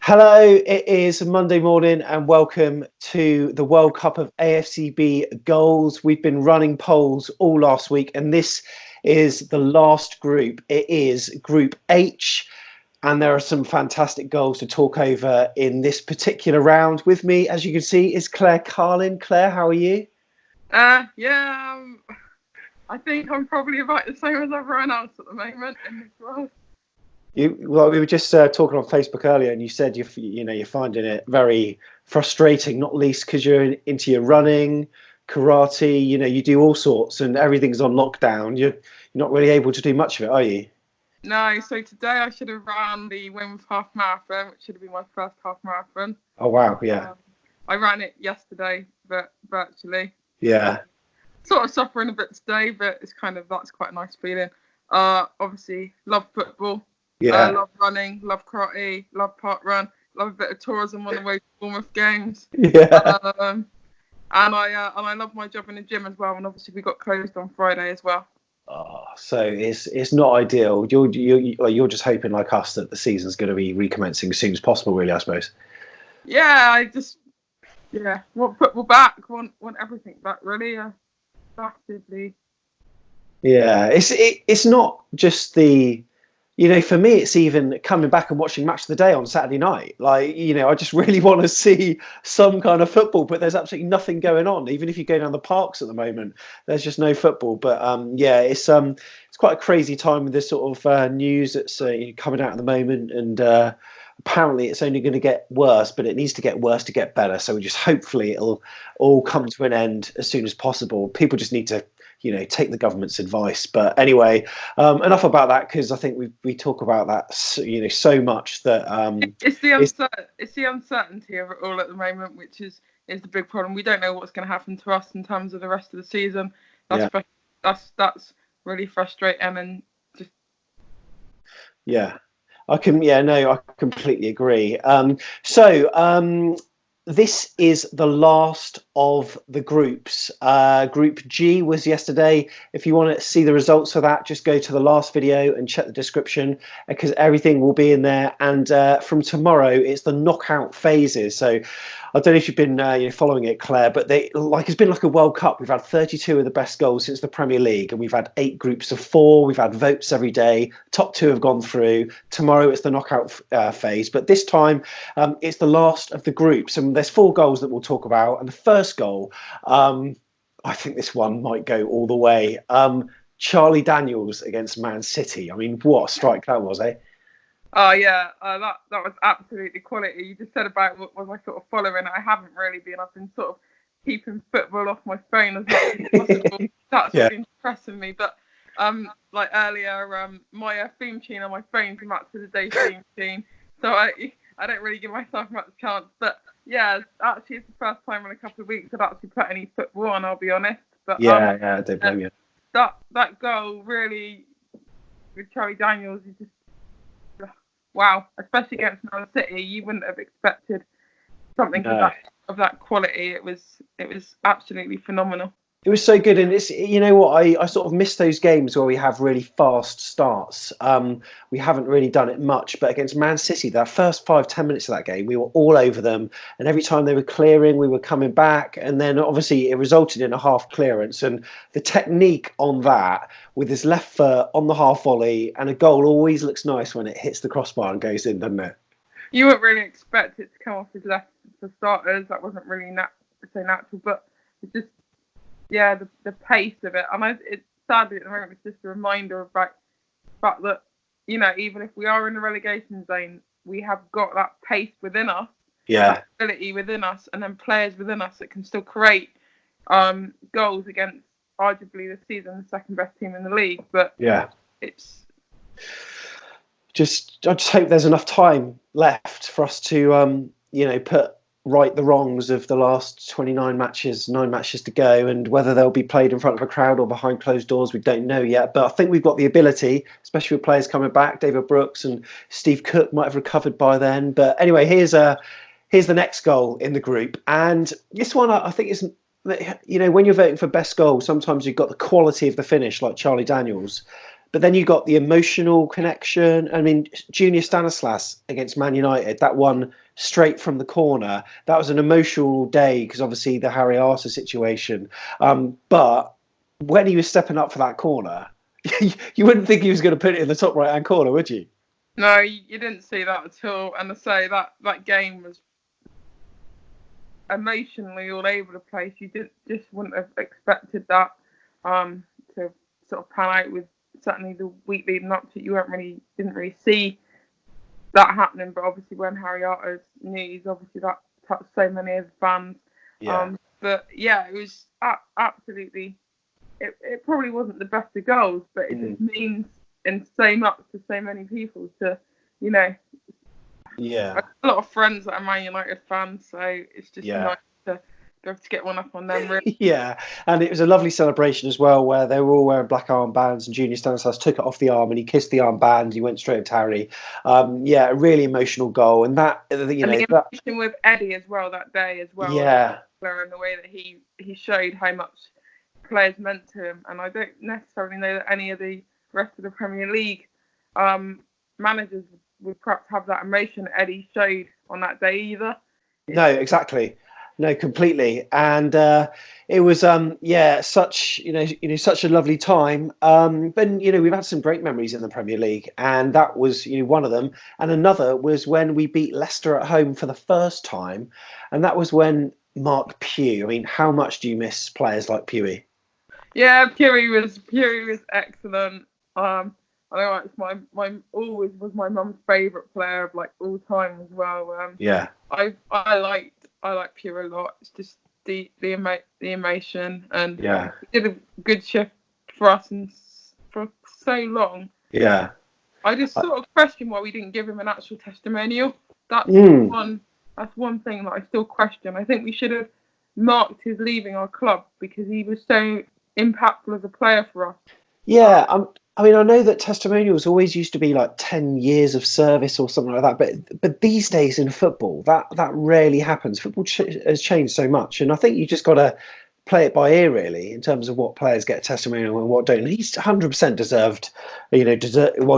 Hello, it is Monday morning and welcome to the World Cup of AFCB goals. We've been running polls all last week and this is the last group. It is Group H and there are some fantastic goals to talk over in this particular round. With me, as you can see, is Claire Carlin. Claire, how are you? I think I'm probably about the same as everyone else at the moment in this world. We were just talking on Facebook earlier, and you said you're finding it very frustrating, not least because you're into your running, karate. You do all sorts, and everything's on lockdown. You're not really able to do much of it, are you? No. So today I should have run the women's half marathon, which should have been my first half marathon. Oh wow, yeah. I ran it yesterday, but virtually. Yeah. Sort of suffering a bit today, but that's quite a nice feeling. Obviously, love football. Yeah. Love running, love karate, love park run, love a bit of tourism on the way to Bournemouth games. Yeah. And I love my job in the gym as well. And obviously we got closed on Friday as well. Oh, so it's not ideal. You're just hoping, like us, that the season's going to be recommencing as soon as possible, really, I suppose. Yeah, want football back, want everything back, really. Massively. Yeah, it's not just the. For me, it's even coming back and watching Match of the Day on Saturday night. I just really want to see some kind of football, but there's absolutely nothing going on. Even if you go down the parks at the moment, there's just no football. But it's quite a crazy time with this sort of news that's coming out at the moment, and apparently it's only going to get worse, but it needs to get worse to get better. So hopefully it'll all come to an end as soon as possible. People just need to take the government's advice. But anyway, enough about that, because I think we talk about that so much that it's the uncertainty of it all at the moment, which is the big problem. We don't know what's going to happen to us in terms of the rest of the season. That's really frustrating, and just I completely agree. This is the last of the groups. Group G was yesterday. If you want to see the results of that, just go to the last video and check the description, because everything will be in there. And from tomorrow, it's the knockout phases. So I don't know if you've been following it, Claire, but it's been like a World Cup. We've had 32 of the best goals since the Premier League, and we've had 8 groups of 4. We've had votes every day. Top 2 have gone through. Tomorrow it's the knockout phase, but this time it's the last of the groups, and there's 4 goals that we'll talk about. And the first goal, I think this one might go all the way. Charlie Daniels against Man City. I mean, what a strike that was, eh? Oh yeah, that was absolutely quality. You just said about what was I sort of following. I haven't really been. I've been sort of keeping football off my phone as much as possible. That's been impressing me. But like earlier, my theme tune on my phone came out to the day theme tune, so I don't really give myself much chance. But yeah, actually, it's the first time in a couple of weeks I've actually put any football on. I'll be honest. But I don't blame you. That goal really with Charlie Daniels is just. Wow, especially against Man City, you wouldn't have expected something of that quality. It was absolutely phenomenal. It was so good, and it's I sort of miss those games where we have really fast starts. We haven't really done it much, but against Man City, that first 5-10 minutes of that game, we were all over them, and every time they were clearing, we were coming back, and then obviously it resulted in a half clearance, and the technique on that with his left foot on the half volley, and a goal always looks nice when it hits the crossbar and goes in, doesn't it? You wouldn't really expect it to come off his left for starters. That wasn't really so natural, but it's just. Yeah, the pace of it, and it's sadly at the moment it's just a reminder of the fact that even if we are in the relegation zone, we have got that pace within us, that ability within us, and then players within us that can still create goals against arguably the season's second best team in the league. But it's I just hope there's enough time left for us to put right the wrongs of the last 9 matches to go, and whether they'll be played in front of a crowd or behind closed doors, we don't know yet. But I think we've got the ability, especially with players coming back. David Brooks and Steve Cook might have recovered by then. But anyway, here's the next goal in the group, and this one I think is, when you're voting for best goal, sometimes you've got the quality of the finish, like Charlie Daniels. But then you got the emotional connection. I mean, Junior Stanislas against Man United, that one straight from the corner. That was an emotional day because obviously the Harry Arter situation. But when he was stepping up for that corner, you wouldn't think he was going to put it in the top right-hand corner, would you? No, you didn't see that at all. And I say that game was emotionally all over the place. You just wouldn't have expected that to sort of pan out with certainly the week leading up to it. You didn't really see that happening. But obviously when Harry Arter's news, obviously that touched so many of the fans. Yeah. But yeah, it was absolutely. It probably wasn't the best of goals, but it just means so much to so many people. To Yeah. A lot of friends that are Man United fans, so it's just nice to be able to get one up on them. Really. Yeah, and it was a lovely celebration as well, where they were all wearing black armbands, and Junior Stanislas took it off the arm and he kissed the armband. He went straight to Harry. Yeah, a really emotional goal, and that and the emotion with Eddie as well that day as well. Yeah, and the way that he showed how much players meant to him, and I don't necessarily know that any of the rest of the Premier League managers would perhaps have that emotion that Eddie showed on that day either. No, exactly. No, completely. And it was such such a lovely time. But we've had some great memories in the Premier League, and that was one of them. And another was when we beat Leicester at home for the first time, and that was when Marc Pugh. I mean, how much do you miss players like Pugh? Yeah, Pugh was excellent. I know it's my always was my mum's favourite player of like all time as well. Yeah. I like Pugh a lot. It's just the emotion, and he did a good shift for us for so long. Yeah. I just sort of question why we didn't give him an actual testimonial. That's one thing that I still question. I think we should have marked his leaving our club because he was so impactful as a player for us. Yeah, I mean, I know that testimonials always used to be like 10 years of service or something like that, but these days in football, that rarely happens. Football has changed so much, and I think you just got to play it by ear, really, in terms of what players get a testimonial and what don't. And he's 100%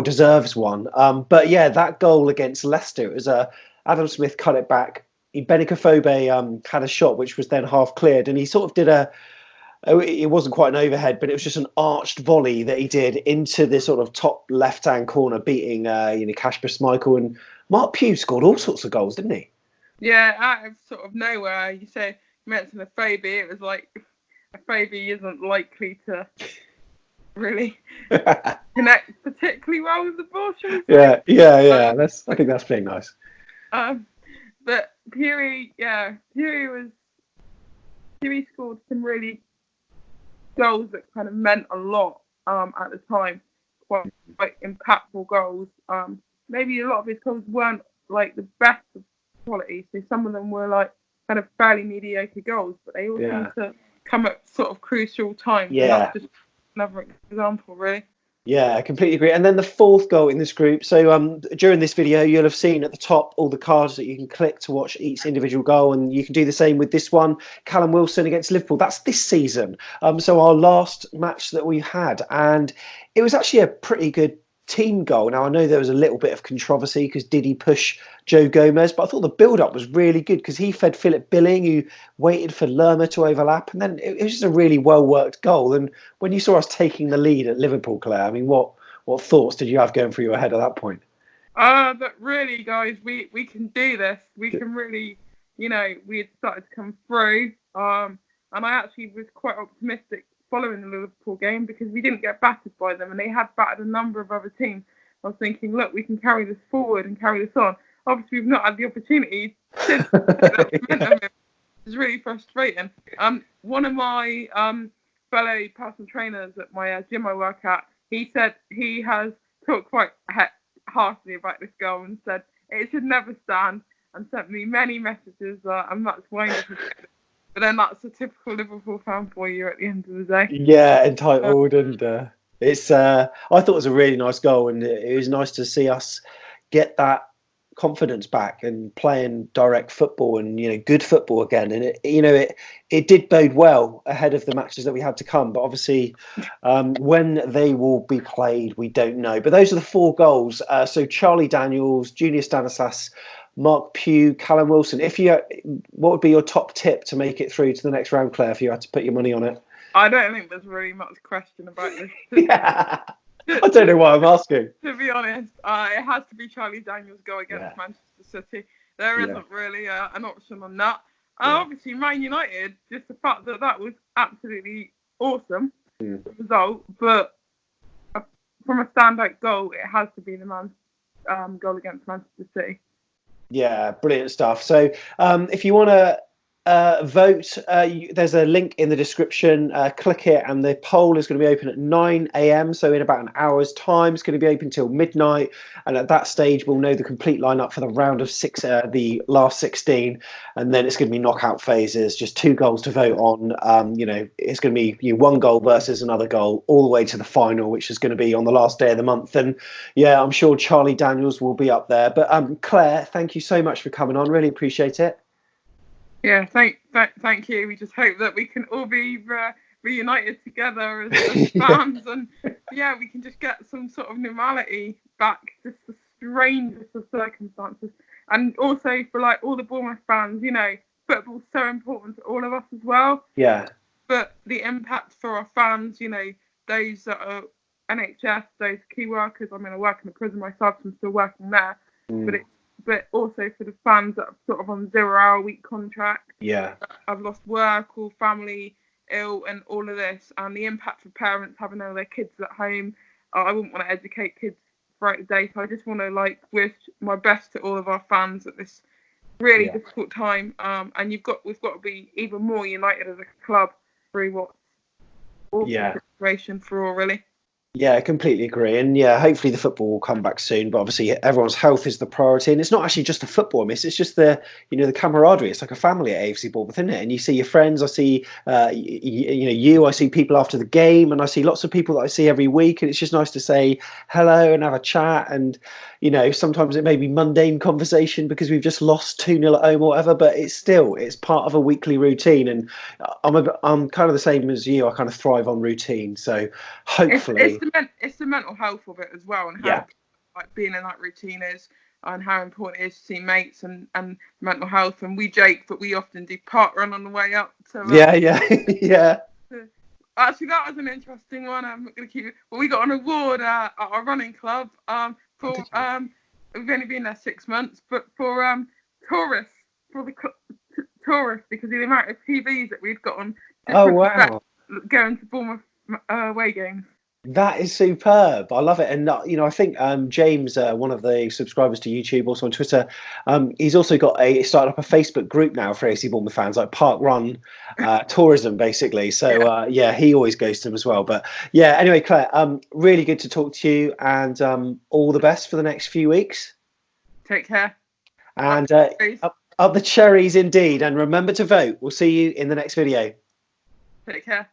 deserves one. But yeah, that goal against Leicester, it was Adam Smith cut it back. Benica Fobe had a shot which was then half cleared, and he sort of did it wasn't quite an overhead, but it was just an arched volley that he did into the sort of top left-hand corner, beating Kasper Schmeichel. And Marc Pugh scored all sorts of goals, didn't he? Yeah, out of sort of nowhere. You mentioned Afobe. It was like Afobe isn't likely to really connect particularly well with the ball. Yeah. I think that's pretty nice. But Pugh scored some really goals that kind of meant a lot at the time, quite impactful goals. Maybe a lot of his goals weren't like the best of quality, so some of them were like kind of fairly mediocre goals, but they all seem to come at sort of crucial times. Yeah, just another example, really. Yeah, I completely agree. And then the fourth goal in this group. So during this video, you'll have seen at the top all the cards that you can click to watch each individual goal. And you can do the same with this one, Callum Wilson against Liverpool. That's this season. So our last match that we've had. And it was actually a pretty good team goal. Now, I know there was a little bit of controversy because did he push Joe Gomez? But I thought the build-up was really good because he fed Philip Billing, who waited for Lerma to overlap. And then it was just a really well-worked goal. And when you saw us taking the lead at Liverpool, Claire, I mean, what thoughts did you have going through your head at that point? But really, guys, we can do this. We can really, we had started to come through. And I actually was quite optimistic following the Liverpool game because we didn't get battered by them and they had battered a number of other teams. I was thinking, look, we can carry this forward and carry this on. Obviously, we've not had the opportunity to that momentum. It's really frustrating. One of my fellow personal trainers at my gym I work at, he said he has talked quite harshly about this goal and said it should never stand and sent me many messages and that's wonderful. But then that's a typical Liverpool fan for you at the end of the day. Yeah, entitled, and it's. I thought it was a really nice goal, and it was nice to see us get that confidence back and playing direct football and, good football again. And it did bode well ahead of the matches that we had to come. But obviously, when they will be played, we don't know. But those are the 4 goals. So Charlie Daniels, Junior Stanislas, Marc Pugh, Callum Wilson. What would be your top tip to make it through to the next round, Claire, if you had to put your money on it? I don't think there's really much question about this. Yeah. I don't know why I'm asking. To be honest, it has to be Charlie Daniels' goal against Manchester City. There isn't really an option on that. Obviously, Man United, just the fact that was absolutely awesome, the result. But from a standout goal, it has to be the man's goal against Manchester City. Yeah, brilliant stuff. So if you want to vote, there's a link in the description. Click it, and the poll is going to be open at 9 a.m. So in about an hour's time, it's going to be open till midnight. And at that stage, we'll know the complete lineup for the round of 6, the last 16. And then it's going to be knockout phases, just 2 goals to vote on. It's going to be 1 goal versus another goal all the way to the final, which is going to be on the last day of the month. And yeah, I'm sure Charlie Daniels will be up there. But Claire, thank you so much for coming on. Really appreciate it. Yeah, thank you. We just hope that we can all be reunited together as fans, and we can just get some sort of normality back. Just the strangest of circumstances, and also for like all the Bournemouth fans, football's so important to all of us as well. Yeah. But the impact for our fans, those that are NHS, those key workers. I mean, I work in a prison myself, so I'm still working there, but also for the fans that are sort of on 0-hour-a-week contracts. Yeah. I've lost work or family ill and all of this, and the impact for parents having all their kids at home. I wouldn't want to educate kids throughout the day, so I just want to wish my best to all of our fans at this really difficult time. And we've got to be even more united as a club through what's awful situation for all, really. Yeah, I completely agree. And hopefully the football will come back soon. But obviously everyone's health is the priority. And it's not actually just the football miss. It's just the camaraderie. It's like a family at AFC Bournemouth, isn't it? And you see your friends. I see, I see people after the game, and I see lots of people that I see every week. And it's just nice to say hello and have a chat. And, sometimes it may be mundane conversation because we've just lost 2-0 at home or whatever, but it's part of a weekly routine. And I'm kind of the same as you. I kind of thrive on routine. So hopefully it's the mental health of it as well, and how being in that routine is, and how important it is to see mates and mental health. And we joke, but we often do park run on the way up. So actually, that was an interesting one. I'm not going to keep it. But we got an award at our running club for we've only been there 6 months, but for tourists, for the tourists, because of the amount of TVs that we've got on. Oh wow! Going to Bournemouth away games. That is superb. I love it. And, I think James, one of the subscribers to YouTube, also on Twitter, he's also started up a Facebook group now for AFC Bournemouth fans, like Park Run Tourism, basically. So, he always goes to them as well. But, anyway, Claire, really good to talk to you, and all the best for the next few weeks. Take care. And up the cherries indeed. And remember to vote. We'll see you in the next video. Take care.